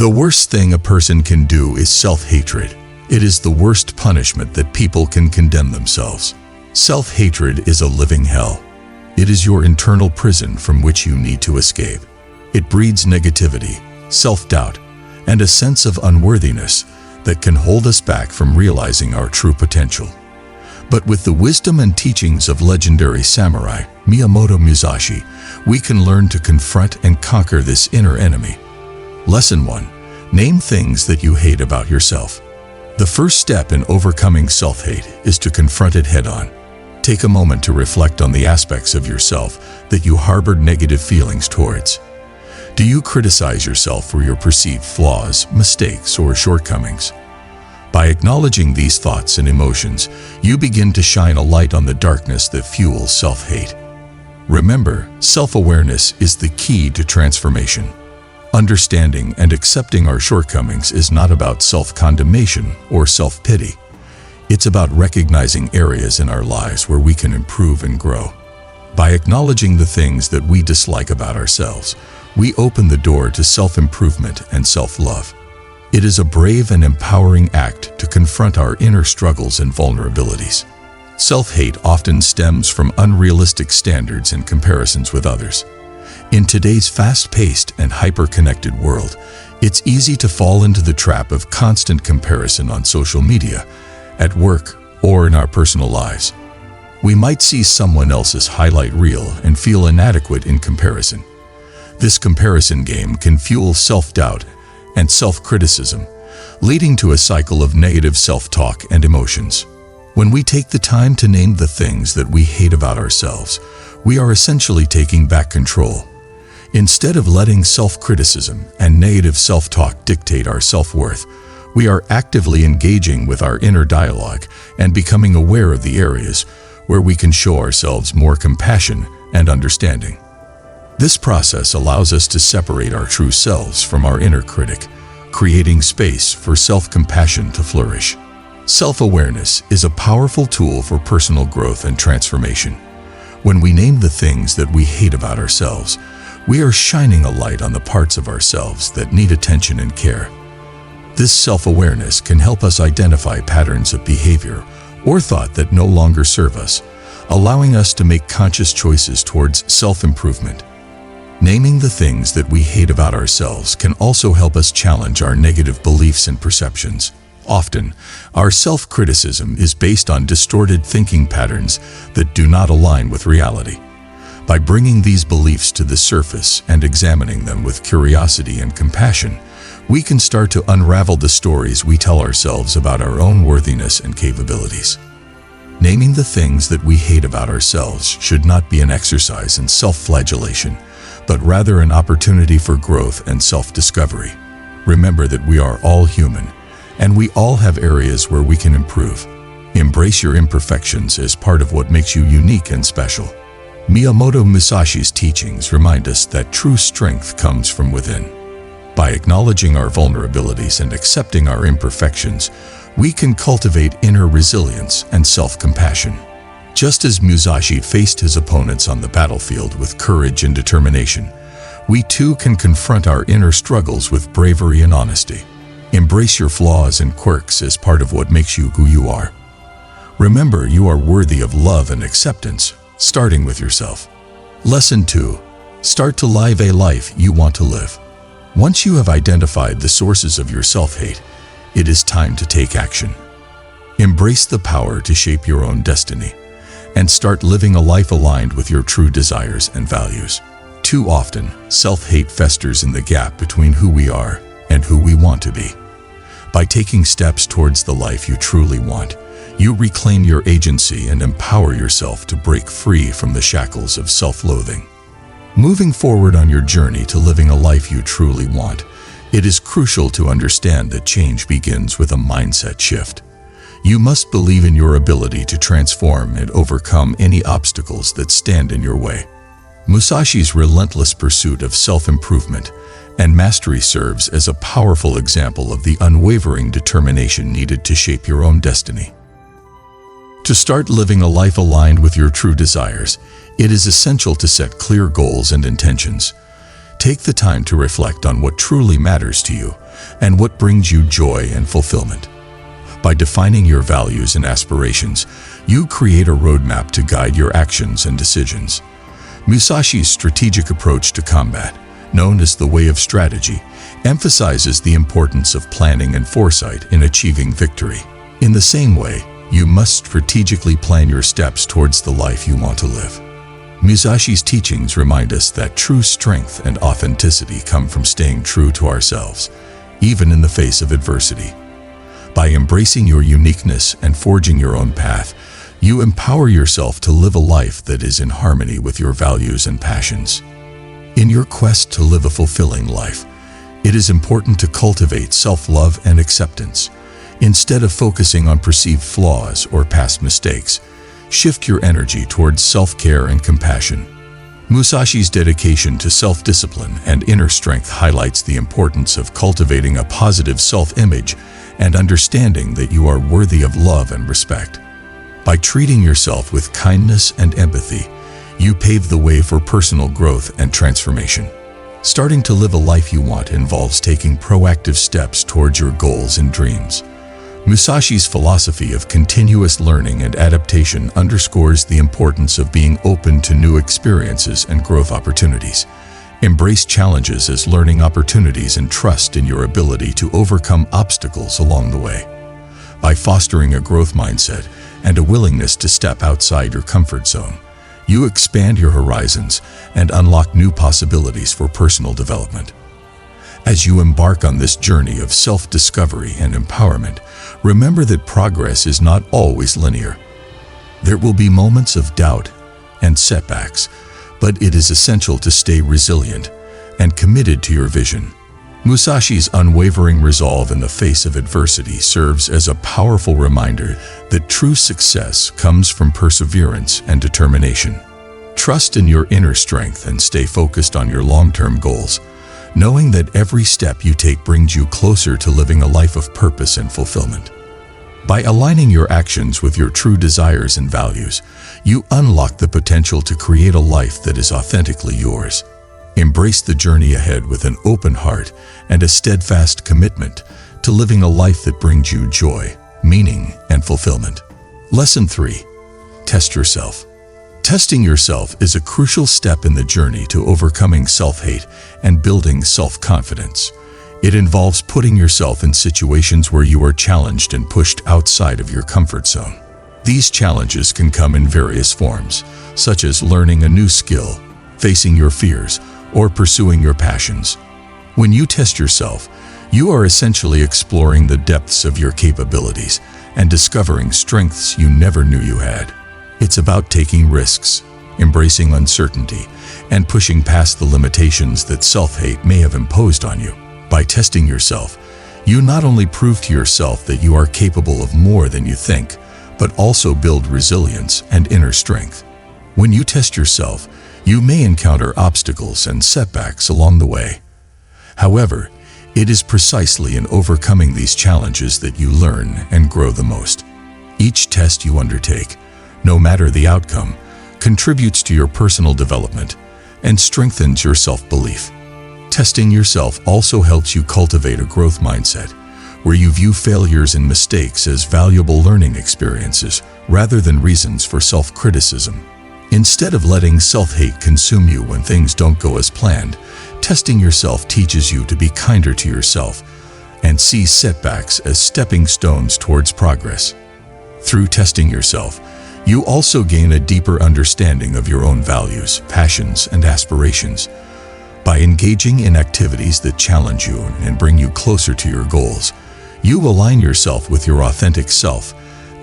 The worst thing a person can do is self-hatred. It is the worst punishment that people can condemn themselves. Self-hatred is a living hell. It is your internal prison from which you need to escape. It breeds negativity, self-doubt, and a sense of unworthiness that can hold us back from realizing our true potential. But with the wisdom and teachings of legendary samurai Miyamoto Musashi, we can learn to confront and conquer this inner enemy. Lesson 1. Name things that you hate about yourself. The first step in overcoming self-hate is to confront it head-on. Take a moment to reflect on the aspects of yourself that you harbored negative feelings towards. Do you criticize yourself for your perceived flaws, mistakes, or shortcomings? By acknowledging these thoughts and emotions, you begin to shine a light on the darkness that fuels self-hate. Remember, self-awareness is the key to transformation. Understanding and accepting our shortcomings is not about self-condemnation or self-pity. It's about recognizing areas in our lives where we can improve and grow. By acknowledging the things that we dislike about ourselves, we open the door to self-improvement and self-love. It is a brave and empowering act to confront our inner struggles and vulnerabilities. Self-hate often stems from unrealistic standards and comparisons with others. In today's fast-paced and hyper-connected world, it's easy to fall into the trap of constant comparison on social media, at work, or in our personal lives. We might see someone else's highlight reel and feel inadequate in comparison. This comparison game can fuel self-doubt and self-criticism, leading to a cycle of negative self-talk and emotions. When we take the time to name the things that we hate about ourselves, we are essentially taking back control. Instead of letting self-criticism and negative self-talk dictate our self-worth, we are actively engaging with our inner dialogue and becoming aware of the areas where we can show ourselves more compassion and understanding. This process allows us to separate our true selves from our inner critic, creating space for self-compassion to flourish. Self-awareness is a powerful tool for personal growth and transformation. When we name the things that we hate about ourselves, we are shining a light on the parts of ourselves that need attention and care. This self-awareness can help us identify patterns of behavior or thought that no longer serve us, allowing us to make conscious choices towards self-improvement. Naming the things that we hate about ourselves can also help us challenge our negative beliefs and perceptions. Often, our self-criticism is based on distorted thinking patterns that do not align with reality. By bringing these beliefs to the surface and examining them with curiosity and compassion, we can start to unravel the stories we tell ourselves about our own worthiness and capabilities. Naming the things that we hate about ourselves should not be an exercise in self-flagellation, but rather an opportunity for growth and self-discovery. Remember that we are all human, and we all have areas where we can improve. Embrace your imperfections as part of what makes you unique and special. Miyamoto Musashi's teachings remind us that true strength comes from within. By acknowledging our vulnerabilities and accepting our imperfections, we can cultivate inner resilience and self-compassion. Just as Musashi faced his opponents on the battlefield with courage and determination, we too can confront our inner struggles with bravery and honesty. Embrace your flaws and quirks as part of what makes you who you are. Remember, you are worthy of love and acceptance, starting with yourself. Lesson 2. Start to live a life you want to live. Once you have identified the sources of your self-hate, it is time to take action. Embrace the power to shape your own destiny and start living a life aligned with your true desires and values. Too often, self-hate festers in the gap between who we are and who we want to be. By taking steps towards the life you truly want, you reclaim your agency and empower yourself to break free from the shackles of self-loathing. Moving forward on your journey to living a life you truly want, it is crucial to understand that change begins with a mindset shift. You must believe in your ability to transform and overcome any obstacles that stand in your way. Musashi's relentless pursuit of self-improvement and mastery serves as a powerful example of the unwavering determination needed to shape your own destiny. To start living a life aligned with your true desires, it is essential to set clear goals and intentions. Take the time to reflect on what truly matters to you and what brings you joy and fulfillment. By defining your values and aspirations, you create a roadmap to guide your actions and decisions. Musashi's strategic approach to combat, known as the way of strategy, emphasizes the importance of planning and foresight in achieving victory. In the same way, you must strategically plan your steps towards the life you want to live. Musashi's teachings remind us that true strength and authenticity come from staying true to ourselves, even in the face of adversity. By embracing your uniqueness and forging your own path, you empower yourself to live a life that is in harmony with your values and passions. In your quest to live a fulfilling life, it is important to cultivate self-love and acceptance. Instead of focusing on perceived flaws or past mistakes, shift your energy towards self-care and compassion. Musashi's dedication to self-discipline and inner strength highlights the importance of cultivating a positive self-image and understanding that you are worthy of love and respect. By treating yourself with kindness and empathy, you pave the way for personal growth and transformation. Starting to live a life you want involves taking proactive steps towards your goals and dreams. Musashi's philosophy of continuous learning and adaptation underscores the importance of being open to new experiences and growth opportunities. Embrace challenges as learning opportunities and trust in your ability to overcome obstacles along the way. By fostering a growth mindset and a willingness to step outside your comfort zone, you expand your horizons and unlock new possibilities for personal development. As you embark on this journey of self-discovery and empowerment, remember that progress is not always linear. There will be moments of doubt and setbacks, but it is essential to stay resilient and committed to your vision. Musashi's unwavering resolve in the face of adversity serves as a powerful reminder that true success comes from perseverance and determination. Trust in your inner strength and stay focused on your long-term goals, knowing that every step you take brings you closer to living a life of purpose and fulfillment. By aligning your actions with your true desires and values, you unlock the potential to create a life that is authentically yours. Embrace the journey ahead with an open heart and a steadfast commitment to living a life that brings you joy, meaning, and fulfillment. Lesson 3. Test yourself. Testing yourself is a crucial step in the journey to overcoming self-hate and building self-confidence. It involves putting yourself in situations where you are challenged and pushed outside of your comfort zone. These challenges can come in various forms, such as learning a new skill, facing your fears, or pursuing your passions. When you test yourself, you are essentially exploring the depths of your capabilities and discovering strengths you never knew you had. It's about taking risks, embracing uncertainty, and pushing past the limitations that self-hate may have imposed on you. By testing yourself, you not only prove to yourself that you are capable of more than you think, but also build resilience and inner strength. When you test yourself, you may encounter obstacles and setbacks along the way. However, it is precisely in overcoming these challenges that you learn and grow the most. Each test you undertake, no matter the outcome, contributes to your personal development and strengthens your self-belief. Testing yourself also helps you cultivate a growth mindset, where you view failures and mistakes as valuable learning experiences rather than reasons for self-criticism. Instead of letting self-hate consume you when things don't go as planned, testing yourself teaches you to be kinder to yourself and see setbacks as stepping stones towards progress. Through testing yourself, you also gain a deeper understanding of your own values, passions, and aspirations. By engaging in activities that challenge you and bring you closer to your goals, you align yourself with your authentic self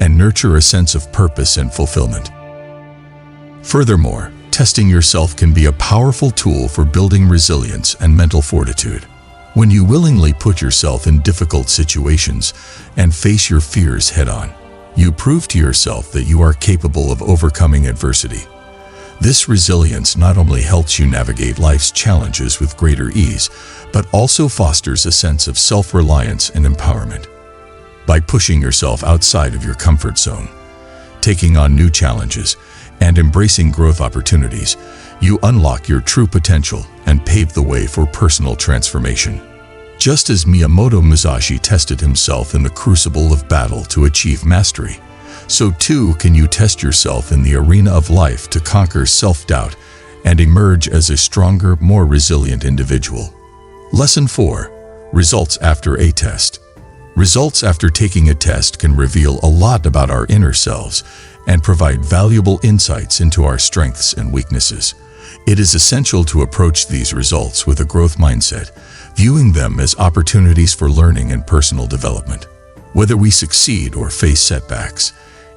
and nurture a sense of purpose and fulfillment. Furthermore, testing yourself can be a powerful tool for building resilience and mental fortitude. When you willingly put yourself in difficult situations and face your fears head-on, you prove to yourself that you are capable of overcoming adversity. This resilience not only helps you navigate life's challenges with greater ease, but also fosters a sense of self-reliance and empowerment. By pushing yourself outside of your comfort zone, taking on new challenges, and embracing growth opportunities, you unlock your true potential and paved the way for personal transformation. Just as Miyamoto Musashi tested himself in the crucible of battle to achieve mastery, so too can you test yourself in the arena of life to conquer self-doubt and emerge as a stronger, more resilient individual. Lesson 4. Results after a test. Results after taking a test can reveal a lot about our inner selves and provide valuable insights into our strengths and weaknesses. It is essential to approach these results with a growth mindset, viewing them as opportunities for learning and personal development. Whether we succeed or face setbacks,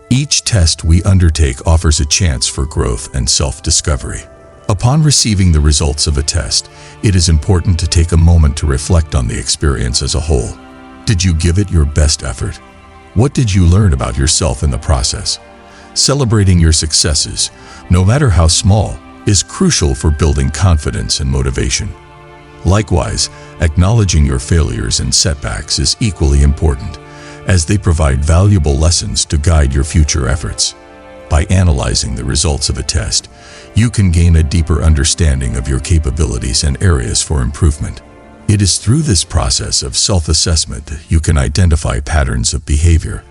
each test we undertake offers a chance for growth and self-discovery. Upon receiving the results of a test, it is important to take a moment to reflect on the experience as a whole. Did you give it your best effort? What did you learn about yourself in the process? Celebrating your successes, no matter how small, is crucial for building confidence and motivation. Likewise, acknowledging your failures and setbacks is equally important, as they provide valuable lessons to guide your future efforts. By analyzing the results of a test, you can gain a deeper understanding of your capabilities and areas for improvement. It is through this process of self-assessment that you can identify patterns of behavior,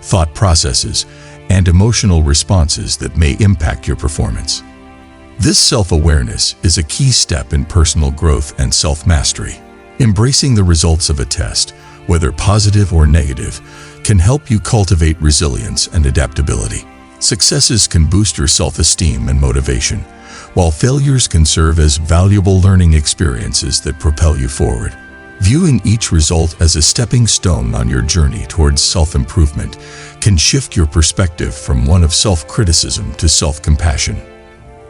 thought processes, and emotional responses that may impact your performance. This self-awareness is a key step in personal growth and self-mastery. Embracing the results of a test, whether positive or negative, can help you cultivate resilience and adaptability. Successes can boost your self-esteem and motivation, while failures can serve as valuable learning experiences that propel you forward. Viewing each result as a stepping stone on your journey towards self-improvement can shift your perspective from one of self-criticism to self-compassion.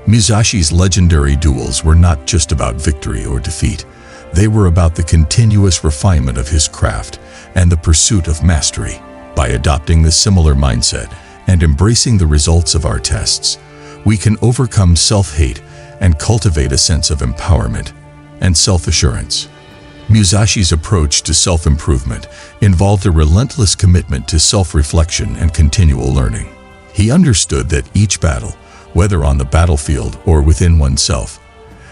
Musashi's legendary duels were not just about victory or defeat. They were about the continuous refinement of his craft and the pursuit of mastery. By adopting the similar mindset and embracing the results of our tests, we can overcome self-hate and cultivate a sense of empowerment and self-assurance. Musashi's approach to self-improvement involved a relentless commitment to self-reflection and continual learning. He understood that each battle, whether on the battlefield or within oneself,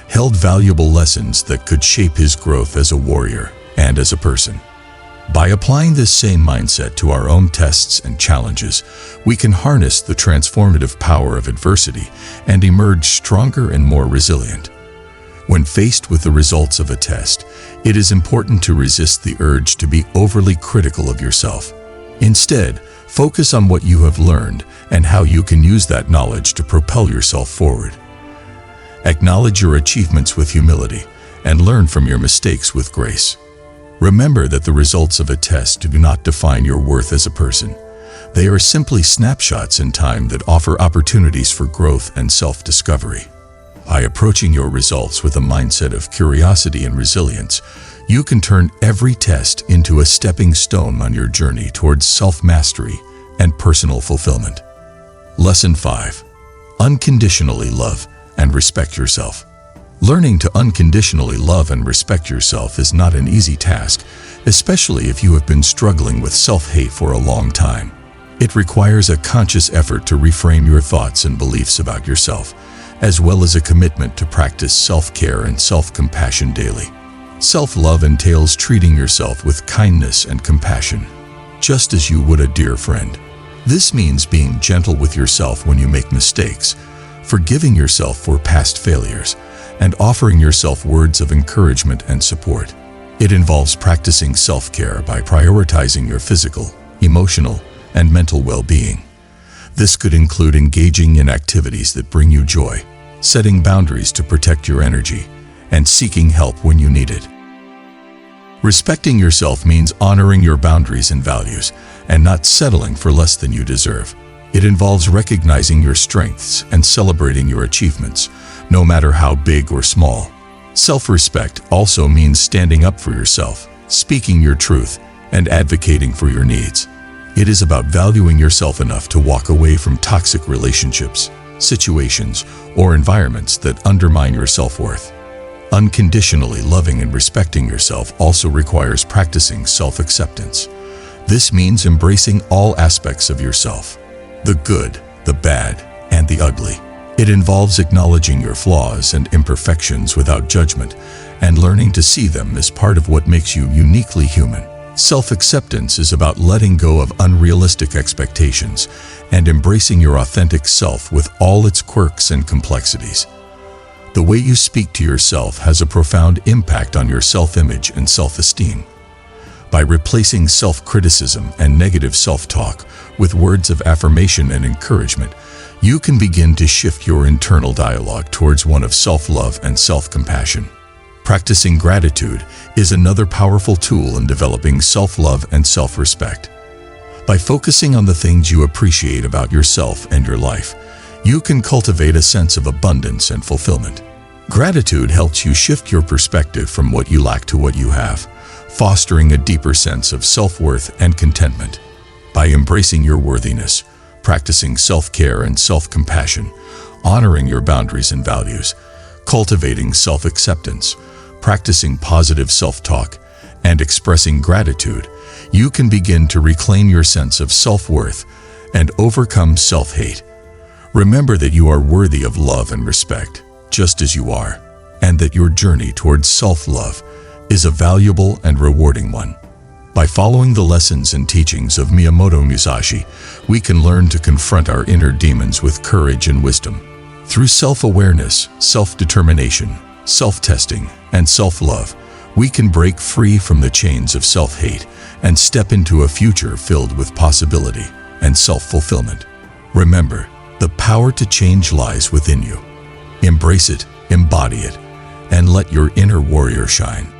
held valuable lessons that could shape his growth as a warrior and as a person. By applying this same mindset to our own tests and challenges, we can harness the transformative power of adversity and emerge stronger and more resilient. When faced with the results of a test, it is important to resist the urge to be overly critical of yourself. Instead, focus on what you have learned and how you can use that knowledge to propel yourself forward. Acknowledge your achievements with humility and learn from your mistakes with grace. Remember that the results of a test do not define your worth as a person. They are simply snapshots in time that offer opportunities for growth and self-discovery. By approaching your results with a mindset of curiosity and resilience, you can turn every test into a stepping stone on your journey towards self-mastery and personal fulfillment. Lesson 5. Unconditionally love and respect yourself. Learning to unconditionally love and respect yourself is not an easy task, especially if you have been struggling with self-hate for a long time. It requires a conscious effort to reframe your thoughts and beliefs about yourself, as well as a commitment to practice self-care and self-compassion daily. Self-love entails treating yourself with kindness and compassion, just as you would a dear friend. This means being gentle with yourself when you make mistakes, forgiving yourself for past failures, and offering yourself words of encouragement and support. It involves practicing self-care by prioritizing your physical, emotional, and mental well-being. This could include engaging in activities that bring you joy, setting boundaries to protect your energy, and seeking help when you need it. Respecting yourself means honoring your boundaries and values, and not settling for less than you deserve. It involves recognizing your strengths and celebrating your achievements, no matter how big or small. Self-respect also means standing up for yourself, speaking your truth, and advocating for your needs. It is about valuing yourself enough to walk away from toxic relationships, situations, or environments that undermine your self-worth. Unconditionally loving and respecting yourself also requires practicing self-acceptance. This means embracing all aspects of yourself, the good, the bad, and the ugly. It involves acknowledging your flaws and imperfections without judgment and learning to see them as part of what makes you uniquely human. Self-acceptance is about letting go of unrealistic expectations and embracing your authentic self with all its quirks and complexities. The way you speak to yourself has a profound impact on your self-image and self-esteem. By replacing self-criticism and negative self-talk with words of affirmation and encouragement, you can begin to shift your internal dialogue towards one of self-love and self-compassion. Practicing gratitude is another powerful tool in developing self-love and self-respect. By focusing on the things you appreciate about yourself and your life, you can cultivate a sense of abundance and fulfillment. Gratitude helps you shift your perspective from what you lack to what you have, fostering a deeper sense of self-worth and contentment. By embracing your worthiness, practicing self-care and self-compassion, honoring your boundaries and values, cultivating self-acceptance, practicing positive self-talk, and expressing gratitude, you can begin to reclaim your sense of self-worth and overcome self-hate. Remember that you are worthy of love and respect, just as you are, and that your journey towards self-love is a valuable and rewarding one. By following the lessons and teachings of Miyamoto Musashi, we can learn to confront our inner demons with courage and wisdom. Through self-awareness, self-determination, self-testing, and self-love, we can break free from the chains of self-hate and step into a future filled with possibility and self-fulfillment. Remember, the power to change lies within you. Embrace it, embody it, and let your inner warrior shine.